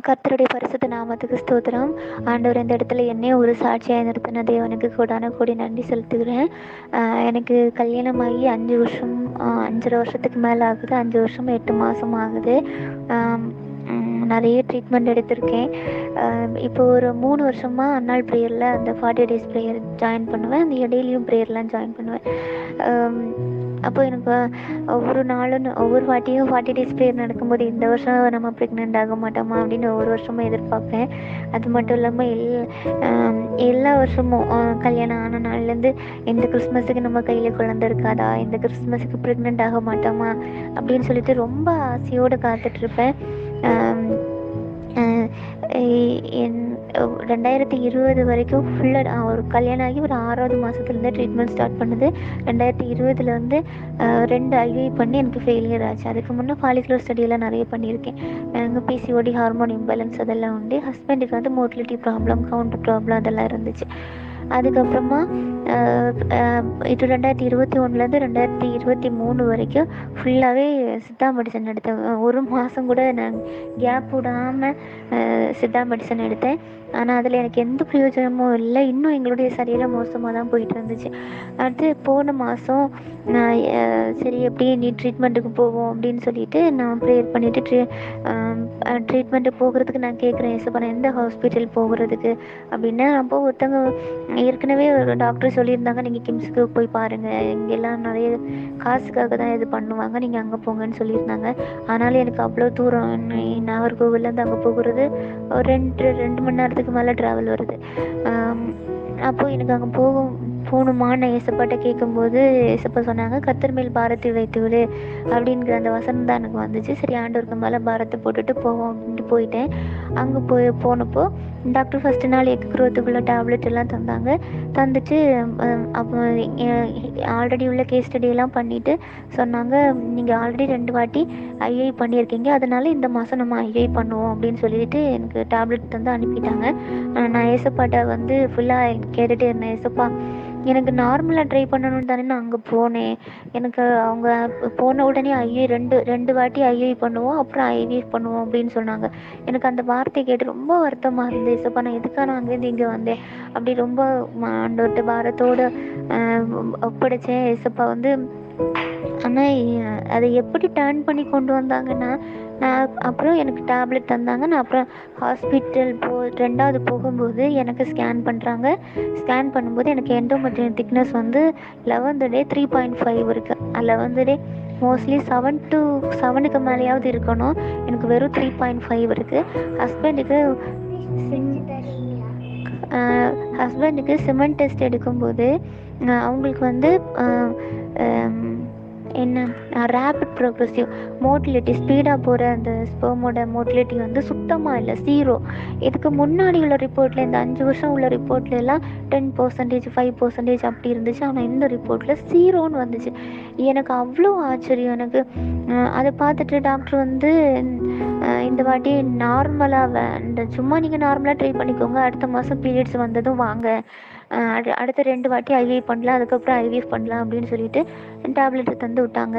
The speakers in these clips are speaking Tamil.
கர்த்தருடைய பரிசுத்த நாமத்துக்கு ஸ்தோத்திரம். ஆண்டவர் இந்த இடத்துல என்னையும் ஒரு சாட்சியாக நிறுத்தின தேவனுக்கு கோடான கோடி நன்றி செலுத்துகிறேன். எனக்கு கல்யாணமாகி 5 வருஷம் 5.5 வருஷத்துக்கு மேலே ஆகுது. 5 வருஷம் 8 மாதம் ஆகுது. நிறைய ட்ரீட்மெண்ட் எடுத்திருக்கேன். இப்போ ஒரு 3 வருஷமாக அன்னாள் ப்ரேயரில் அந்த 40 டேஸ் ப்ரேயர் ஜாயின் பண்ணுவேன். அந்த இடையிலையும் ப்ரேயர்லாம் ஜாயின் பண்ணுவேன். அப்போ எனக்கு ஒவ்வொரு நாளும் ஒவ்வொரு வாட்டியும் 40 டேஸ் ப்ரேயர் நடக்கும்போது இந்த வருஷம் நம்ம ப்ரெக்னென்ட் ஆக மாட்டோமா அப்படின்னு ஒவ்வொரு வருஷமும் எதிர்பார்ப்பேன். அது மட்டும் இல்லாமல் எல்லா வருஷமும் கல்யாணம் ஆன நாள்லேருந்து இந்த கிறிஸ்மஸுக்கு நம்ம கையில் குழந்தை இருக்காதா, இந்த கிறிஸ்மஸுக்கு ப்ரெக்னென்ட் ஆக மாட்டோமா அப்படின்னு சொல்லிட்டு ரொம்ப ஆசையோடு காத்துட்ருப்பேன். 2020 வரைக்கும் ஃபுல்லாக ஒரு கல்யாணம் ஆகி ஒரு 6வது மாதத்துலேருந்து ட்ரீட்மெண்ட் ஸ்டார்ட் பண்ணுது. 2020 வந்து 2 ஐவி பண்ணி எனக்கு ஃபெயிலியர் ஆச்சு. அதுக்கு முன்னே ஃபாலிகுலர் ஸ்டடியெல்லாம் நிறைய பண்ணியிருக்கேன். எங்கள் பிசிஓடி, ஹார்மோன் இம்பேலன்ஸ் அதெல்லாம் உண்டு. ஹஸ்பண்டுக்கு வந்து மோட்டிலிட்டி ப்ராப்ளம், கவுண்ட் ப்ராப்ளம் அதெல்லாம் இருந்துச்சு. அதுக்கப்புறமா இது 2021லேருந்து 2023 வரைக்கும் ஃபுல்லாகவே சித்தா மெடிசன் எடுத்தேன். ஒரு மாதம் கூட நான் கேப் விடாமல் சித்தா மெடிசன் எடுத்தேன். ஆனால் அதில் எனக்கு எந்த பிரயோஜனமும் இல்லை. இன்னும் எங்களுடைய சரீரம் மோசமாக தான் போயிட்டு இருந்துச்சு. அடுத்து போன மாதம் நான் சரி எப்படி நீ ட்ரீட்மெண்ட்டுக்கு போவோம் அப்படின்னு சொல்லிட்டு நான் ப்ரேயர் பண்ணிவிட்டு ட்ரீட்மெண்ட்டு போகிறதுக்கு நான் கேட்குறேன், ஏசப்பா நான் எந்த ஹாஸ்பிட்டல் போகிறதுக்கு அப்படின்னா, அப்போ ஒருத்தவங்க ஏற்கனவே ஒரு டாக்டர் சொல்லியிருந்தாங்க, நீங்கள் கிம்ஸுக்கு போய் பாருங்கள், இங்கெல்லாம் நிறைய காசுக்காக தான் இது பண்ணுவாங்க, நீங்கள் அங்கே போங்கன்னு சொல்லியிருந்தாங்க. ஆனாலும் எனக்கு அவ்வளோ தூரம் நாகர்கோவிலேருந்து அங்கே போகிறது ஒரு 2 மணி நேரத்துக்கு மேலே ட்ராவல் வருது. அப்போது எனக்கு அங்கே போகணுமான்னு ஏசப்பாட்ட கேட்கும்போது ஏசப்பா சொன்னாங்க, கர்த்தர் மேல் பாரத்தை வைத்து விடு அப்படிங்கிற அந்த வசனம் தான் எனக்கு வந்துச்சு. சரி ஆண்டவருக்கு மேலே பாரத்தை போட்டுட்டு போவோம் அப்படின்ட்டு போயிட்டேன். அங்கே போனப்போ டாக்டர் ஃபஸ்ட்டு நாள் எக் க்ரோத்துக்குள்ள டேப்லெட் எல்லாம் தந்துட்டு அப்போ ஆல்ரெடி உள்ள கேஸ் ஸ்டடியெல்லாம் பண்ணிவிட்டு சொன்னாங்க, நீங்கள் ஆல்ரெடி 2 வாட்டி ஐஐ பண்ணியிருக்கீங்க, அதனால இந்த மாதம் நம்ம ஐஐ பண்ணுவோம் அப்படின்னு சொல்லிட்டு எனக்கு டேப்லெட் தந்து அனுப்பிட்டாங்க. நான் ஏசப்பாட்ட வந்து ஃபுல்லாக கேட்டுகிட்டே இருந்தேன், ஏசப்பா எனக்கு நார்மலாக ட்ரை பண்ணணும்னு தானே நான் அங்கே போனேன். எனக்கு அவங்க போன உடனே ரெண்டு வாட்டி ஐஐ பண்ணுவோம், அப்புறம் ஐவிஎஃப் பண்ணுவோம் அப்படின்னு சொன்னாங்க. எனக்கு அந்த வார்த்தை கேட்டு ரொம்ப வருத்தமாக இருந்தது. ஏசப்பா நான் எதுக்காக நான் அங்கேருந்து இங்கே வந்தேன் அப்படி ரொம்ப ஆண்டவர்கிட்ட பாரத்தோடு ஒப்படைச்சேன். ஏசப்பா வந்து ஆனால் அதை எப்படி டர்ன் பண்ணி கொண்டு வந்தாங்கன்னா, நான் அப்புறம் எனக்கு டேப்லெட் தந்தாங்க. நான் அப்புறம் ஹாஸ்பிட்டல் 2வது போகும்போது எனக்கு ஸ்கேன் பண்ணுறாங்க. ஸ்கேன் பண்ணும்போது எனக்கு எண்டோமெட்ரியல் திக்னஸ் வந்து 11th டே 3.5 இருக்குது. 11th டே மோஸ்ட்லி 7 மேலேயாவது இருக்கணும். எனக்கு வெறும் 3.5 இருக்குது. ஹஸ்பண்டுக்கு சிமெண்ட் டெஸ்ட் எடுக்கும்போது அவங்களுக்கு வந்து என்ன ரேபிட் ப்ரோக்ரெசிவ் மோட்டிலிட்டி, ஸ்பீடாக போகிற அந்த ஸ்பெர்மோட மோட்டிலிட்டி வந்து சுத்தமாக இல்லை, 0. இதுக்கு முன்னாடி உள்ள ரிப்போர்ட்டில், இந்த 5 வருஷம் உள்ள ரிப்போர்ட்ல எல்லாம் 10%, 5% அப்படி இருந்துச்சு. ஆனால் இந்த ரிப்போர்ட்டில் 0ன்னு வந்துச்சு. எனக்கு அவ்வளோ ஆச்சரியம். எனக்கு அதை பார்த்துட்டு டாக்டர் வந்து இந்த வாட்டி நார்மலாக இந்த சும்மா நீங்கள் நார்மலாக ட்ரை பண்ணிக்கோங்க, அடுத்த மாதம் பீரியட்ஸ் வந்ததும் வாங்க, அடுத்த 2 வாட்டி ஐவி பண்ணலாம், அதுக்கப்புறம் ஐவிஎஃப் பண்ணலாம் அப்படின்னு சொல்லிட்டு டேப்லெட்டு தந்து விட்டாங்க.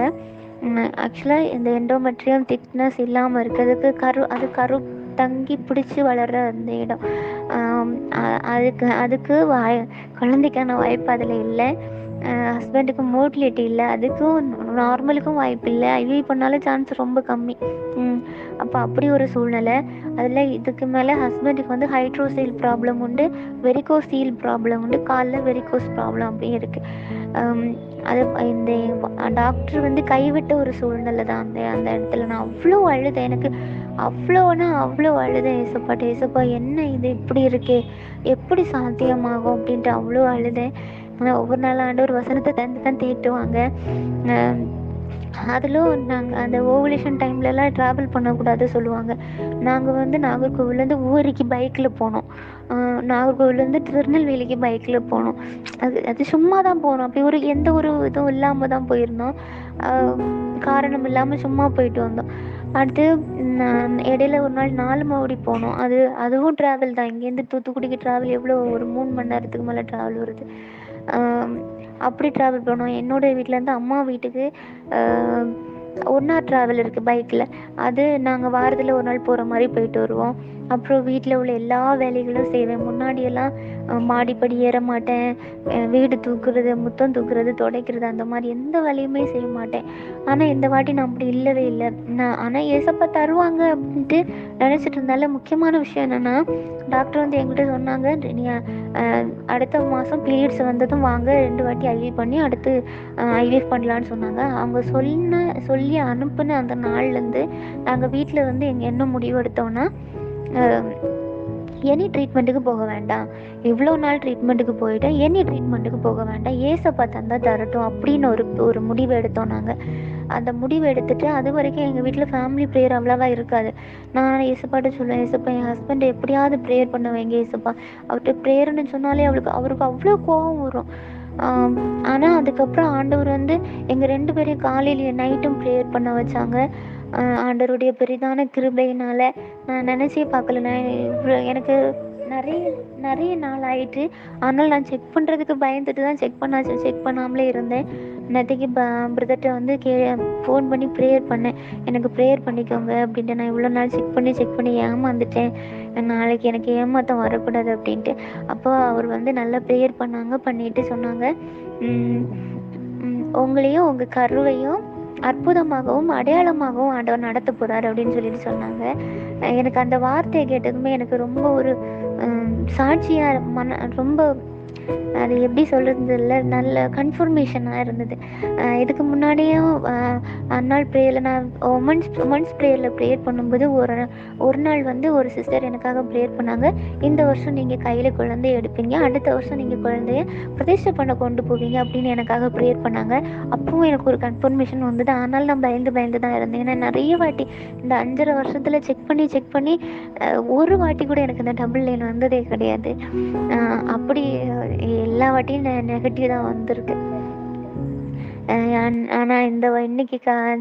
ஆக்சுவலாக இந்த எண்டோமெட்ரியம் திக்னஸ் இல்லாமல் இருக்கிறதுக்கு அது கரு தங்கி பிடிச்சி வளர்கிற அந்த இடம். அதுக்கு குழந்தைக்கான வாய்ப்பு அதில் இல்லை. ஹஸ்பண்டுக்கு மோட்டிலிட்டி இல்லை, அதுக்கும் நார்மலுக்கும் வாய்ப்பு இல்லை. ஐவி பண்ணாலும் சான்ஸ் ரொம்ப கம்மி. அப்போ அப்படி ஒரு சூழ்நிலை. அதில் இதுக்கு மேலே ஹஸ்பண்டுக்கு வந்து ஹைட்ரோசீல் ப்ராப்ளம் உண்டு, வெரிகோசீல் ப்ராப்ளம் உண்டு, காலில் வெரிகோஸ் ப்ராப்ளம் அப்படியே இருக்குது. அது இந்த டாக்டர் வந்து கைவிட்ட ஒரு சூழ்நிலை தான். அந்த இடத்துல நான் அவ்வளோ அழுதேன். எனக்கு அவ்வளோ அழுதேன். ஏசப்பா என்ன இது இப்படி இருக்கே, எப்படி சாத்தியமாகும் அப்படின்ட்டு அவ்வளோ அழுதேன். ஆனால் ஒவ்வொரு நாள் ஆண்டவர் வசனத்தை தந்து தான் தேட்டுவாங்க. அதிலும் நாங்கள் அந்த ஓவலேஷன் டைம்லலாம் ட்ராவல் பண்ணக்கூடாது சொல்லுவாங்க. நாங்கள் வந்து நாகர்கோவிலேருந்து ஊருக்கு பைக்கில் போனோம். நாகர்கோவிலேருந்து திருநெல்வேலிக்கு பைக்கில் போனோம். அது சும்மா தான் போனோம். அப்படி எந்த ஒரு இதுவும் இல்லாமல் தான் போயிருந்தோம். காரணம் இல்லாமல் சும்மா போயிட்டு வந்தோம். அடுத்து இடையில ஒரு நாள் 4 மாவடி போனோம். அதுவும் ட்ராவல் தான். இங்கேருந்து தூத்துக்குடிக்கு ட்ராவல் எவ்வளோ, ஒரு 3 மணி நேரத்துக்கு மேலே ட்ராவல் வருது. அப்படி ட்ராவல் பண்ணோம். என்னோடய வீட்டிலேருந்து அம்மா வீட்டுக்கு 1 hour ட்ராவல் இருக்குது பைக்கில். அது நாங்கள் வாரத்தில் ஒரு நாள் போகிற மாதிரி போயிட்டு வருவோம். அப்புறம் வீட்டில் உள்ள எல்லா வேலைகளும் செய்வேன். முன்னாடியெல்லாம் மாடிப்படி ஏற மாட்டேன், வீடு தூக்குறது, முத்தம் தூக்குறது, துடைக்கிறது, அந்த மாதிரி எந்த வேலையுமே செய்ய மாட்டேன். ஆனால் இந்த வாட்டி நான் அப்படி இல்லவே இல்லை. ஆனால் ஏசப்பா தருவாங்க அப்படின்ட்டு நினச்சிட்டு இருந்தால முக்கியமான விஷயம் என்னென்னா, டாக்டர் வந்து என்கிட்ட சொன்னாங்க, நீ அடுத்த மாதம் பீரியட்ஸ் வந்ததும் வாங்க 2 வாட்டி ஐவி பண்ணி அடுத்து ஐவிஎஃப் பண்ணலான்னு சொன்னாங்க. அவங்க சொல்லி அனுப்புன அந்த நாள்லேருந்து நாங்கள் வீட்டில் வந்து என்ன முடிவு எடுத்தோன்னா, எனி ட்ரீட்மெண்ட்டுக்கு போக வேண்டாம், இவ்வளோ நாள் ட்ரீட்மெண்ட்டுக்கு போயிட்டேன், எனி ட்ரீட்மெண்ட்டுக்கு போக வேண்டாம், ஏசப்பா தந்தா தரட்டும் அப்படின்னு ஒரு முடிவு எடுத்தோம் நாங்கள். அந்த முடிவு எடுத்துட்டு அது வரைக்கும் எங்கள் வீட்டில் ஃபேமிலி ப்ரேயர் அவ்வளோவா இருக்காது. நான் ஏசப்பாட்ட சொல்லுவேன், ஏசப்பா என் ஹஸ்பண்ட் எப்படியாவது ப்ரேயர் பண்ண வைங்க ஏசப்பா. அவர்கிட்ட ப்ரேயர்னு சொன்னாலே அவருக்கு அவ்வளோ கோபம் வரும். ஆனால் அதுக்கப்புறம் ஆண்டவர் வந்து எங்கள் 2 பேரையும் காலையிலையும் நைட்டும் ப்ரேயர் பண்ண வச்சாங்க. ஆண்டவருடைய பெரிதான கிருபையினால் நான் நினச்சே பார்க்கல. எனக்கு நிறைய நிறைய நாள் ஆயிட்டு. ஆனால் நான் செக் பண்ணுறதுக்கு பயந்துட்டு தான் செக் பண்ணாமலே இருந்தேன். நேற்றுக்கு பிரதர்கிட்ட வந்து ஃபோன் பண்ணி ப்ரேயர் பண்ணேன், எனக்கு ப்ரேயர் பண்ணிக்கோங்க அப்படின்ட்டு. நான் இவ்வளோ நாள் செக் பண்ணி ஏமாந்துட்டேன், நாளைக்கு எனக்கு ஏமாற்றம் வரக்கூடாது அப்படின்ட்டு. அப்போ அவர் வந்து நல்லா ப்ரேயர் பண்ணிட்டு சொன்னாங்க, உங்களையும் உங்கள் கருவையும் அற்புதமாகவும் அடையாளமாகவும் ஆண்டவர் நடத்த போகிறார் அப்படின்னு சொல்லிட்டு சொன்னாங்க. எனக்கு அந்த வார்த்தையை கேட்டதுமே எனக்கு ரொம்ப ஒரு சாட்சியாக ரொம்ப அது எப்படி சொல்கிறது இல்லை, நல்ல கன்ஃபர்மேஷனாக இருந்தது. இதுக்கு முன்னாடியும் அன்னாள் ப்ரேயரில் நான் உமன்ஸ் ப்ரேயரில் ப்ரேயர் பண்ணும்போது ஒரு நாள் வந்து ஒரு சிஸ்டர் எனக்காக ப்ரேயர் பண்ணாங்க, இந்த வருஷம் நீங்கள் கையில் குழந்தைய எடுப்பீங்க, அடுத்த வருஷம் நீங்கள் குழந்தைய பிரதிஷ்டை பண்ண கொண்டு போவீங்க அப்படின்னு எனக்காக ப்ரேயர் பண்ணாங்க. அப்பவும் எனக்கு ஒரு கன்ஃபர்மேஷன் வந்தது. ஆனால் நான் பயந்து தான் இருந்தேன். ஏன்னா நிறைய வாட்டி இந்த 5.5 வருஷத்தில் செக் பண்ணி ஒரு வாட்டி கூட எனக்கு இந்த டபுள் லைன் வந்ததே கிடையாது. அப்படி எல்லா வாட்டியும் நெகட்டிவ் தான் வந்திருக்கு. ஆனால் இன்னைக்கு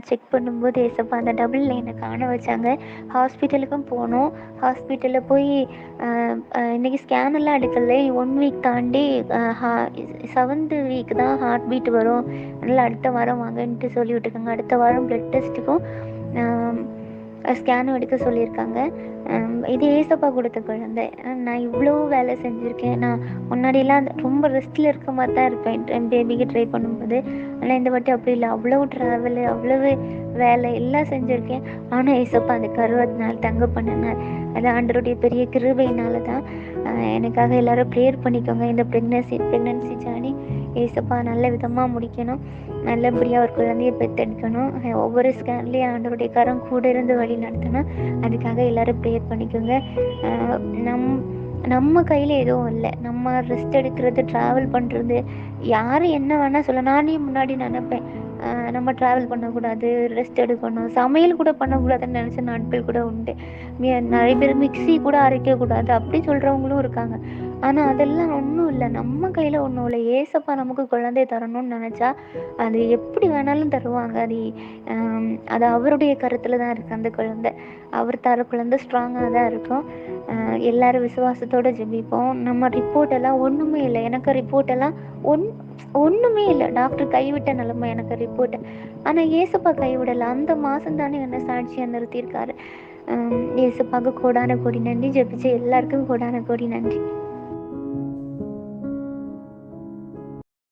செக் பண்ணும்போது ஏசப்பா அந்த டபுள் லைனை காண வச்சாங்க. ஹாஸ்பிட்டலுக்கும் போனோம். ஹாஸ்பிட்டலில் போய் இன்றைக்கி ஸ்கேனெல்லாம் எடுக்கல, 1 வீக் தாண்டி 7th வீக் தான் ஹார்ட் பீட் வரும், அதனால் அடுத்த வாரம் வாங்கன்ட்டு சொல்லி விட்டுருக்காங்க. அடுத்த வாரம் ப்ளட் டெஸ்ட்டுக்கும் ஸ்கேனும் எடுக்க சொல்லியிருக்காங்க. இது ஏசப்பா கொடுத்த குழந்தை. நான் இவ்வளோ வேலை செஞ்சுருக்கேன். நான் முன்னாடியெல்லாம் ரொம்ப ரெஸ்ட்டில் இருக்க மாதிரி தான் இருப்பேன் என் பேபிக்கு ட்ரை பண்ணும்போது. ஆனால் இந்த வாட்டி அப்படி இல்லை, அவ்வளோ ட்ராவலு, அவ்வளவு வேலை எல்லாம் செஞ்சுருக்கேன். ஆனால் ஏசப்பா அந்த 60 நாள் தங்க பண்ணினார். அது ஆண்டவருடைய பெரிய கிருபையினால தான். எனக்காக எல்லோரும் ப்ரேயர் பண்ணிக்கோங்க. இந்த ப்ரெக்னன்சி ஜேர்னி ஏசப்பா நல்ல விதமாக முடிக்கணும், நல்லபடியாக ஒரு குழந்தைய பெற்றெடுக்கணும். ஒவ்வொரு ஸ்கேன்லேயும் ஆண்டவருடைய கரம் கூட இருந்து வழி நடத்தணும். அதுக்காக எல்லோரும் ப்ரேயர் பண்ணிக்கோங்க. நம்ம கையில் எதுவும் இல்லை. நம்ம ரெஸ்ட் எடுக்கிறது, ட்ராவல் பண்ணுறது, யார் என்ன வேணால் சொல்ல. நானே முன்னாடி நினைப்பேன், நம்ம ட்ராவல் பண்ணக்கூடாது, ரெஸ்ட் எடுக்கணும், சமையல் கூட பண்ணக்கூடாதுன்னு நினச்ச நாட்கள் கூட உண்டு. நிறைய பேர் மிக்ஸி கூட அரைக்கக்கூடாது அப்படி சொல்கிறவங்களும் இருக்காங்க. ஆனால் அதெல்லாம் ஒன்றும் இல்லை, நம்ம கையில் ஒன்றும் இல்லை. ஏசப்பா நமக்கு குழந்தை தரணும்னு நினச்சா அது எப்படி வேணாலும் தருவாங்க. அது அவருடைய கருத்தில் தான் இருக்குது. அந்த குழந்தை அவர் தர குழந்தை ஸ்ட்ராங்காக தான் இருக்கும். எல்லோரும் விசுவாசத்தோடு ஜெபிப்போம். நம்ம ரிப்போர்ட் எல்லாம் ஒன்றுமே இல்லை. எனக்கு ரிப்போர்ட் எல்லாம் ஒன்றுமே இல்லை. டாக்டர் கைவிட்ட நிலைமை எனக்கு ரிப்போர்ட்டு. ஆனால் ஏசப்பா கைவிடலை. அந்த மாதம் தானே என்ன சாட்சியாக நிறுத்தியிருக்காரு. ஏசப்பாவுக்கு கோடான கோடி நன்றி. ஜெபிச்ச எல்லாருக்கும் கோடான கோடி நன்றி.